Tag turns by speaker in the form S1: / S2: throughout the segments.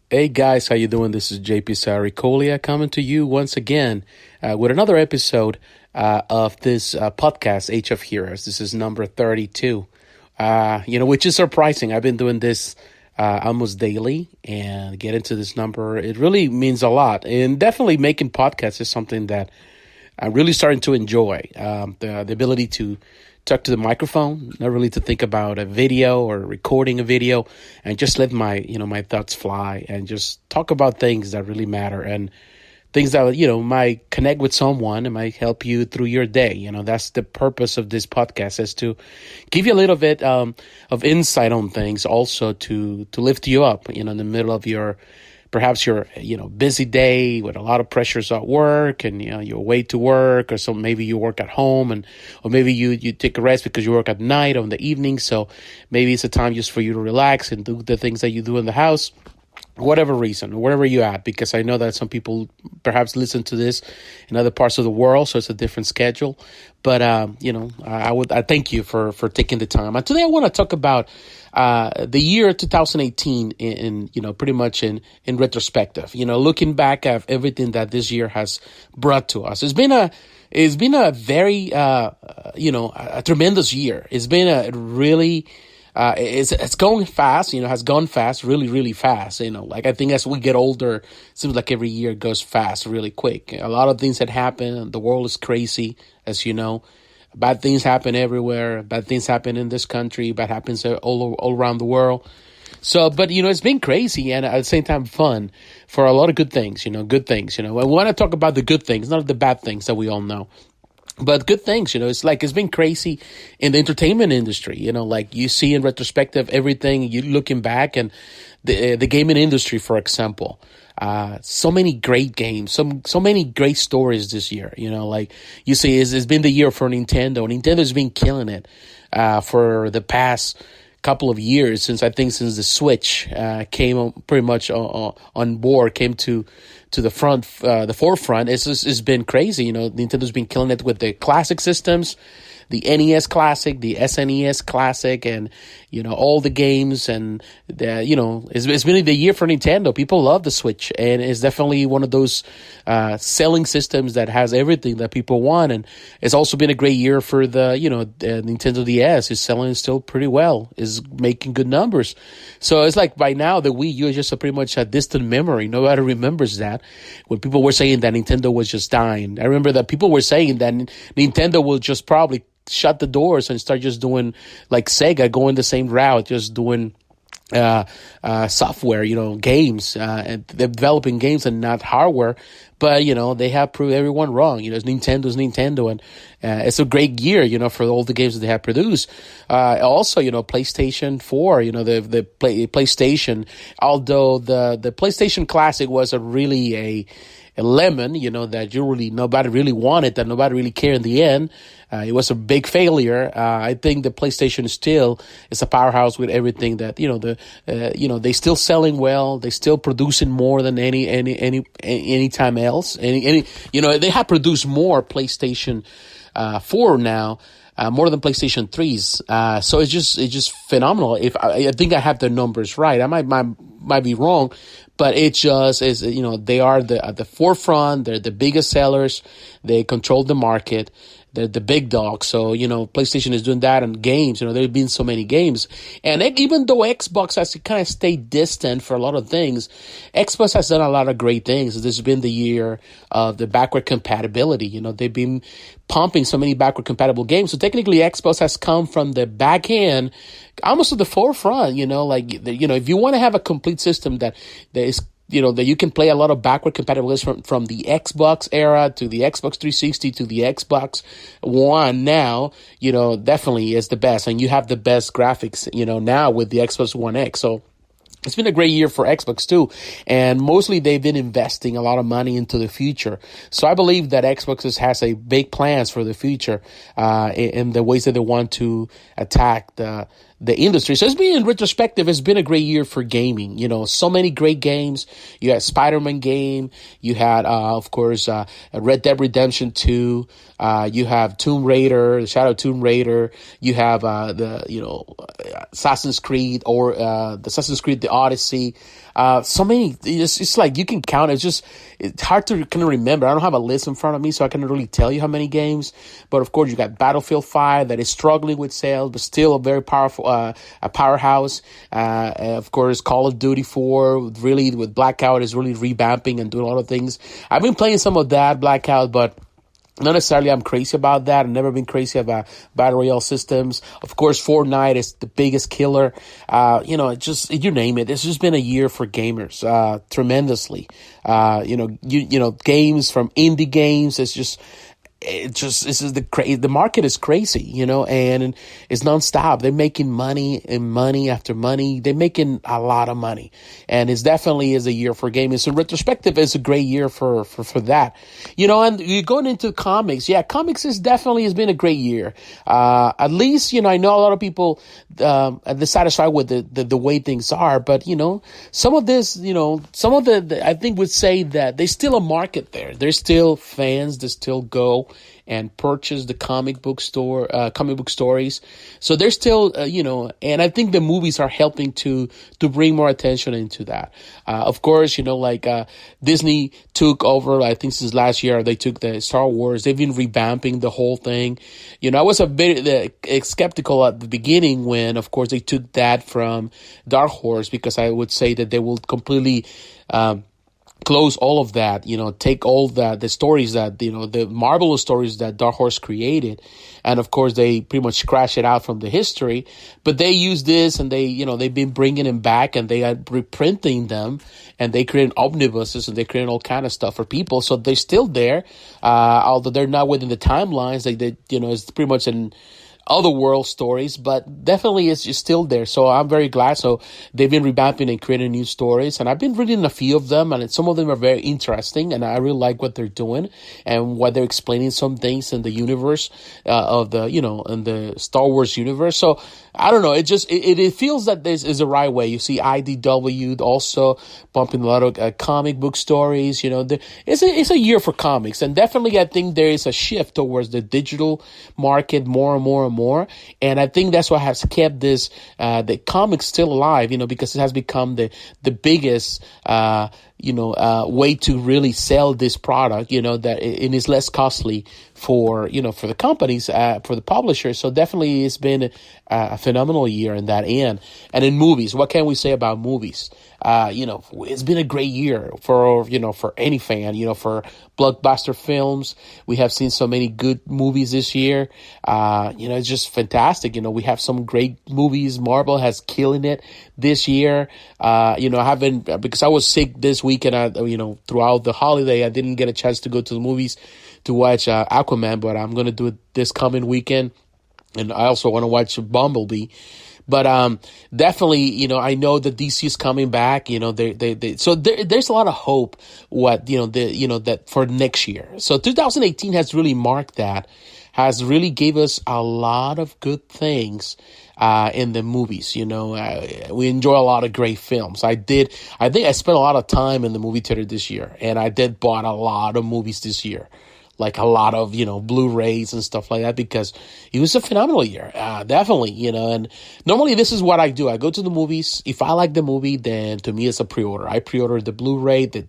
S1: Hey guys, how you doing? This is JP Saricolia coming to you once again with another episode of this podcast, Age of Heroes. This is number 32, which is surprising. I've been doing this almost daily, and get into this number, it really means a lot. And definitely making podcasts is something that I'm really starting to enjoy. The ability to talk to the microphone, not really to think about a video or recording a video, and just let my thoughts fly and just talk about things that really matter and things that might connect with someone and might help you through your day. That's the purpose of this podcast, is to give you a little bit of insight on things, also to lift you up in the middle of perhaps your busy day with a lot of pressures at work, and you're way to work, or so maybe you work at home, or maybe you take a rest because you work at night or in the evening. So maybe it's a time just for you to relax and do the things that you do in the house, whatever reason, wherever you're at, because I know that some people perhaps listen to this in other parts of the world, so it's a different schedule. But I thank you for taking the time. And today I want to talk about the year 2018 in pretty much in retrospective. Looking back at everything that this year has brought to us. It's been a very a tremendous year. It's been a really it's going fast, has gone fast, really, really fast. I think as we get older, it seems like every year goes fast, really quick. A lot of things that happen. The world is crazy, as you know. Bad things happen everywhere. Bad things happen in this country. Bad happens all around the world. So, but, it's been crazy and at the same time fun for a lot of good things, good things. I want to talk about the good things, not the bad things that we all know. But good things, it's been crazy in the entertainment industry, like you see in retrospective, everything you looking back, and the gaming industry, for example, so many great games, so many great stories this year, like you see, it's been the year for Nintendo. Nintendo's been killing it, for the past couple of years, since the Switch came pretty much on board, came to the forefront. It's been crazy. Nintendo's been killing it with the classic systems, the NES Classic, the SNES Classic, and all the games. And it's been the year for Nintendo. People love the Switch, and it's definitely one of those selling systems that has everything that people want. And it's also been a great year for the Nintendo DS. Is selling still pretty well, is making good numbers. So it's like by now the Wii U is just pretty much a distant memory. Nobody remembers that. When people were saying that Nintendo was just dying, I remember that people were saying that Nintendo will just probably shut the doors and start just doing like Sega, going the same route, just doing software, games, and developing games and not hardware. But, they have proved everyone wrong. Nintendo's Nintendo, and it's a great year, for all the games that they have produced. Also, PlayStation 4, PlayStation, although the PlayStation Classic was really a lemon, that nobody really wanted, that nobody really cared in the end. It was a big failure. I think the PlayStation still is a powerhouse with everything that, they still selling well. They still producing more than any time else. They have produced more PlayStation 4 now, more than PlayStation 3s. So it's just phenomenal. If I think I have the numbers right, I might be wrong, but it just is, they are at the forefront. They're the biggest sellers. They control the market. They're the big dog. So, PlayStation is doing that, and games, there have been so many games. And even though Xbox has kind of stayed distant for a lot of things, Xbox has done a lot of great things. This has been the year of the backward compatibility. They've been pumping so many backward compatible games. So technically Xbox has come from the back end almost to the forefront, if you want to have a complete system that is, that you can play a lot of backward compatible games from the Xbox era to the Xbox 360 to the Xbox One now, definitely is the best. And you have the best graphics, now with the Xbox One X. So it's been a great year for Xbox too, and mostly they've been investing a lot of money into the future. So I believe that Xbox has a big plans for the future, in the ways that they want to attack the the industry. So it's been, in retrospective, it's been a great year for gaming. So many great games. You had Spider-Man game. You had, of course, Red Dead Redemption 2. You have Tomb Raider, the Shadow Tomb Raider. You have, Assassin's Creed, or, the Assassin's Creed, the Odyssey. So many, it's like you can count. It's hard to kind of remember. I don't have a list in front of me, so I can't really tell you how many games. But of course, you got Battlefield 5 that is struggling with sales, but still a very powerful, a powerhouse. Of course, Call of Duty 4, really with Blackout, is really revamping and doing a lot of things. I've been playing some of that, Blackout, but not necessarily I'm crazy about that. I've never been crazy about Battle Royale systems. Of course, Fortnite is the biggest killer. You name it. It's just been a year for gamers, tremendously. Games from indie games. This is the market is crazy, and it's nonstop. They're making money and money after money. They're making a lot of money, and it's definitely is a year for gaming. So retrospective is a great year for that, and you're going into comics. Yeah, comics has been a great year. At least, I know a lot of people, are dissatisfied with the way things are, but, some of this, I think would say that there's still a market there. There's still fans that still go and purchase the comic book stories. So there's still, and I think the movies are helping to bring more attention into that. Of course, Disney took over, I think since last year, they took the Star Wars. They've been revamping the whole thing. I was a bit skeptical at the beginning when, of course, they took that from Dark Horse, because I would say that they will completely, close all of that, take all the stories that, the marvelous stories that Dark Horse created. And of course, they pretty much scratch it out from the history, but they use this and they've been bringing them back, and they are reprinting them, and they create omnibuses, and they create all kind of stuff for people. So they're still there, although they're not within the timelines. It's pretty much an other world stories, but definitely it's still there. So I'm very glad. So they've been revamping and creating new stories, and I've been reading a few of them, and some of them are very interesting, and I really like what they're doing and what they're explaining some things in the universe in the Star Wars universe. So I don't know. It feels that this is the right way. You see IDW also bumping a lot of comic book stories. It's a year for comics, and definitely I think there is a shift towards the digital market more and more and more. And I think that's what has kept this the comics still alive. Because it has become the biggest way to really sell this product. That it is less costly for the companies, for the publishers. So definitely it's been a phenomenal year in that end. And in movies, what can we say about movies? It's been a great year for any fan, for blockbuster films. We have seen so many good movies this year. It's just fantastic. We have some great movies. Marvel has killing it this year. I haven't, because I was sick this week, and throughout the holiday, I didn't get a chance to go to the movies to watch Aquaman, but I'm going to do it this coming weekend. And I also want to watch Bumblebee. But definitely, I know that DC is coming back. So there's a lot of hope. That for next year. So 2018 has really marked that, has really gave us a lot of good things in the movies. We enjoy a lot of great films. I think I spent a lot of time in the movie theater this year, and I did bought a lot of movies this year. Like a lot of, Blu-rays and stuff like that, because it was a phenomenal year. Definitely, and normally this is what I do. I go to the movies. If I like the movie, then to me it's a pre-order. I pre-order the Blu-ray, the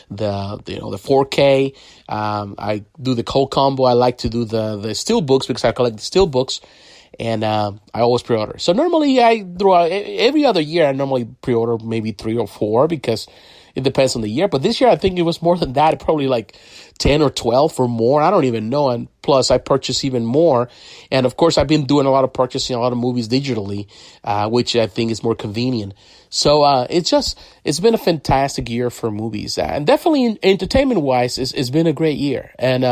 S1: 4K. I do the whole combo. I like to do the steel books because I collect the steel books, and I always pre-order. So normally throughout every other year, I normally pre-order maybe 3 or 4 because it depends on the year. But this year, I think it was more than that. Probably like 10 or 12 or more. I don't even know. And plus, I purchase even more. And of course, I've been doing a lot of purchasing, a lot of movies digitally, which I think is more convenient. So it's been a fantastic year for movies. And definitely entertainment-wise, it's been a great year. And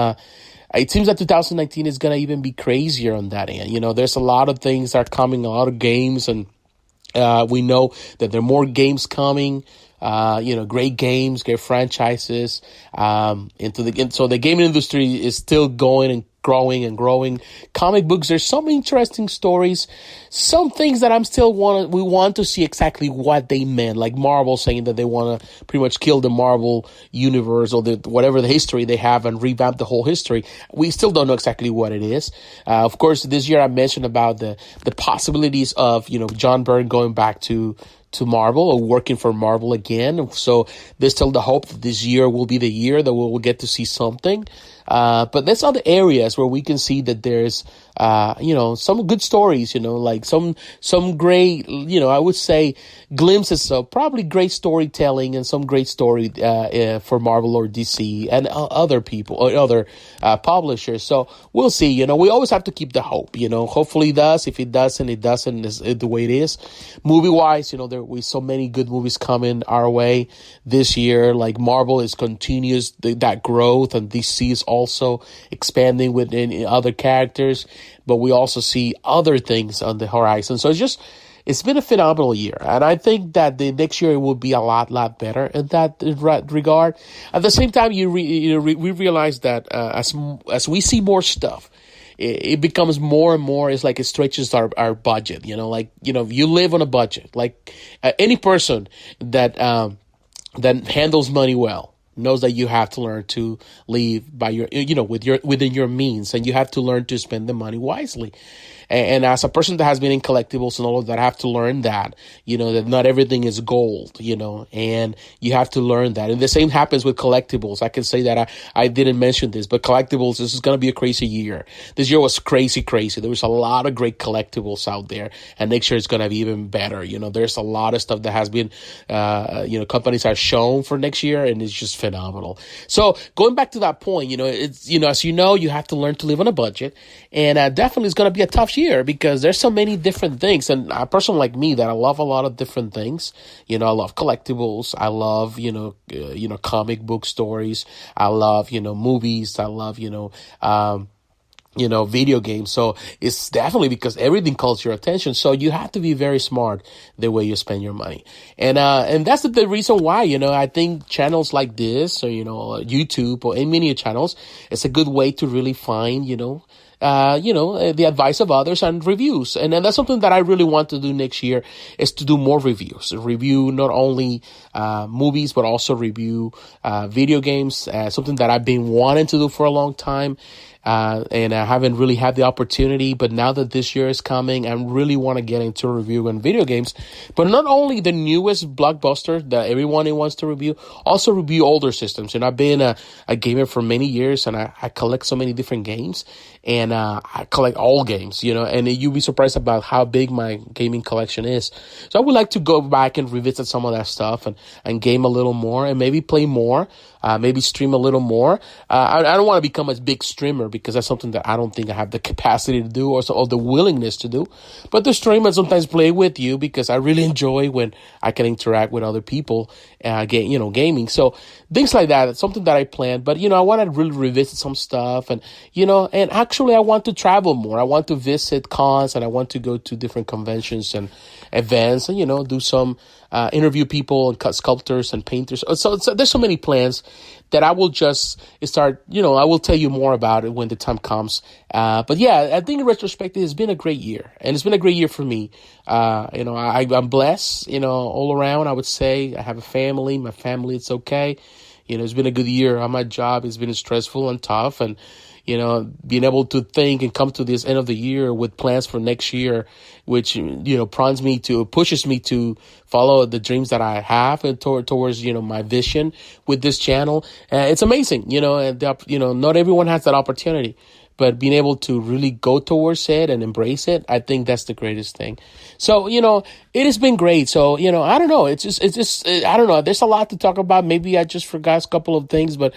S1: it seems that 2019 is going to even be crazier on that end. There's a lot of things that are coming, a lot of games, and we know that there are more games coming. Great games, great franchises, so the gaming industry is still going and growing and growing. Comic books, there's some interesting stories, some things that we want to see exactly what they meant, like Marvel saying that they want to pretty much kill the Marvel universe or whatever the history they have and revamp the whole history. We still don't know exactly what it is. Of course, this year I mentioned about the possibilities of, John Byrne going back to Marvel or working for Marvel again. So there's still the hope that this year will be the year that we'll get to see something. But there's other areas where we can see that there's, some good stories, like some great, I would say glimpses of probably great storytelling and some great story, for Marvel or DC and other people or other, publishers. So we'll see, we always have to keep the hope, hopefully it does. If it doesn't, it doesn't, is the way it is. Movie wise, there will be so many good movies coming our way this year. Like Marvel is continues that growth, and DC is also expanding within other characters, but we also see other things on the horizon. So it's been a phenomenal year, and I think that the next year will be a lot better in that regard. At the same time, we realize that as we see more stuff, it becomes more and more. It's like it stretches our budget. You live on a budget. Like any person that handles money well knows that you have to learn to live by within your means, and you have to learn to spend the money wisely. And as a person that has been in collectibles and all of that, I have to learn that, that not everything is gold, and you have to learn that. And the same happens with collectibles. I can say that I didn't mention this, but collectibles, this is going to be a crazy year. This year was crazy. There was a lot of great collectibles out there, and next year it's going to be even better. There's a lot of stuff that has been, companies are shown for next year, and it's just phenomenal. So going back to that point, it's, as you have to learn to live on a budget, and definitely it's going to be a tough year because there's so many different things. And a person like me that I love a lot of different things, I love collectibles. I love, comic book stories. I love, movies. I love, video games. So it's definitely because everything calls your attention. So you have to be very smart the way you spend your money. And that's the reason why, I think channels like this or, YouTube or any media channels, it's a good way to really find, the advice of others and reviews. And that's something that I really want to do next year is to do more reviews. Review not only movies, but also review video games, something that I've been wanting to do for a long time. And I haven't really had the opportunity, but now that this year is coming, I really want to get into reviewing video games, but not only the newest blockbuster that everyone wants to review, also review older systems. I've been a gamer for many years, and I collect so many different games, and I collect all games, and you'll be surprised about how big my gaming collection is. So I would like to go back and revisit some of that stuff and game a little more and maybe play more, maybe stream a little more. I don't want to become a big streamer because that's something that I don't think I have the capacity to do or the willingness to do. But the stream and sometimes play with you because I really enjoy when I can interact with other people, gaming. So things like that, it's something that I plan. But, I want to really revisit some stuff and actually I want to travel more. I want to visit cons and I want to go to different conventions and events and, do some interview people and cut sculptors and painters. So there's so many plans that I will just start, I will tell you more about it when the time comes. But yeah, I think in retrospective, it's been a great year, and it's been a great year for me. I'm blessed, all around. I would say I have a family. My family, it's okay. It's been a good year on my job. It's been stressful and tough, and being able to think and come to this end of the year with plans for next year, which, pushes me to follow the dreams that I have and towards, my vision with this channel. It's amazing, and, not everyone has that opportunity, but being able to really go towards it and embrace it, I think that's the greatest thing. So, it has been great. So, I don't know. It's just, I don't know. There's a lot to talk about. Maybe I just forgot a couple of things, but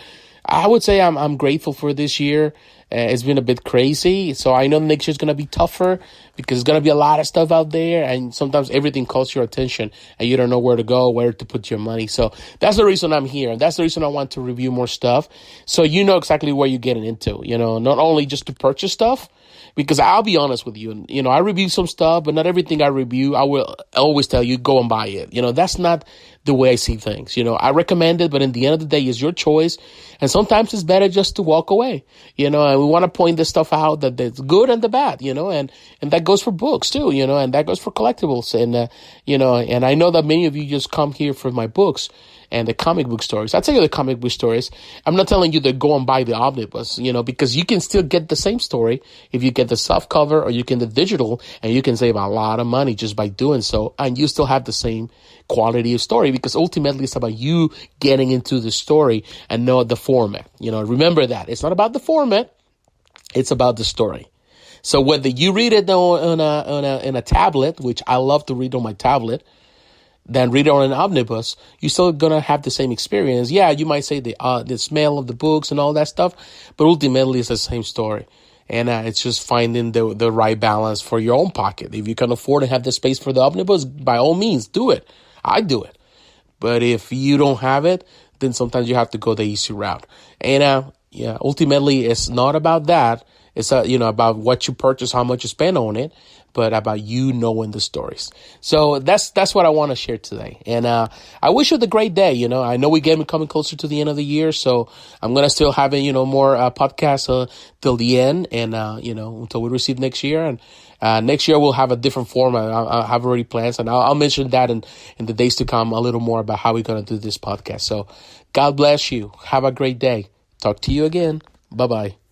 S1: I would say I'm grateful for this year. It's been a bit crazy. So I know next year's going to be tougher because there's going to be a lot of stuff out there. And sometimes everything calls your attention and you don't know where to go, where to put your money. So that's the reason I'm here. And that's the reason I want to review more stuff. So you know exactly what you're getting into, not only just to purchase stuff, because I'll be honest with you, I review some stuff, but not everything I review, I will always tell you, go and buy it. That's not the way I see things. I recommend it, but in the end of the day, it's your choice. And sometimes it's better just to walk away, and we want to point this stuff out that it's good and the bad, and that goes for books too, and that goes for collectibles. And, and I know that many of you just come here for my books and the comic book stories. I tell you the comic book stories. I'm not telling you to go and buy the omnibus, because you can still get the same story if you get the soft cover or you get the digital, and you can save a lot of money just by doing so. And you still have the same quality of story, because ultimately it's about you getting into the story and know the format. Remember that. It's not about the format. It's about the story. So whether you read it on a tablet, which I love to read on my tablet, then read it on an omnibus, you're still gonna have the same experience. Yeah, you might say the smell of the books and all that stuff, but ultimately it's the same story. And it's just finding the right balance for your own pocket. If you can afford to have the space for the omnibus, by all means, do it. I do it. But if you don't have it, then sometimes you have to go the easy route. And ultimately, it's not about that. It's about what you purchase, how much you spend on it, but about you knowing the stories. So that's what I want to share today. And I wish you the great day. I know we're coming closer to the end of the year, so I'm gonna still have more podcasts till the end, and until we receive next year. And next year we'll have a different format. I have already plans, and I'll mention that in the days to come a little more about how we're gonna do this podcast. So God bless you. Have a great day. Talk to you again. Bye bye.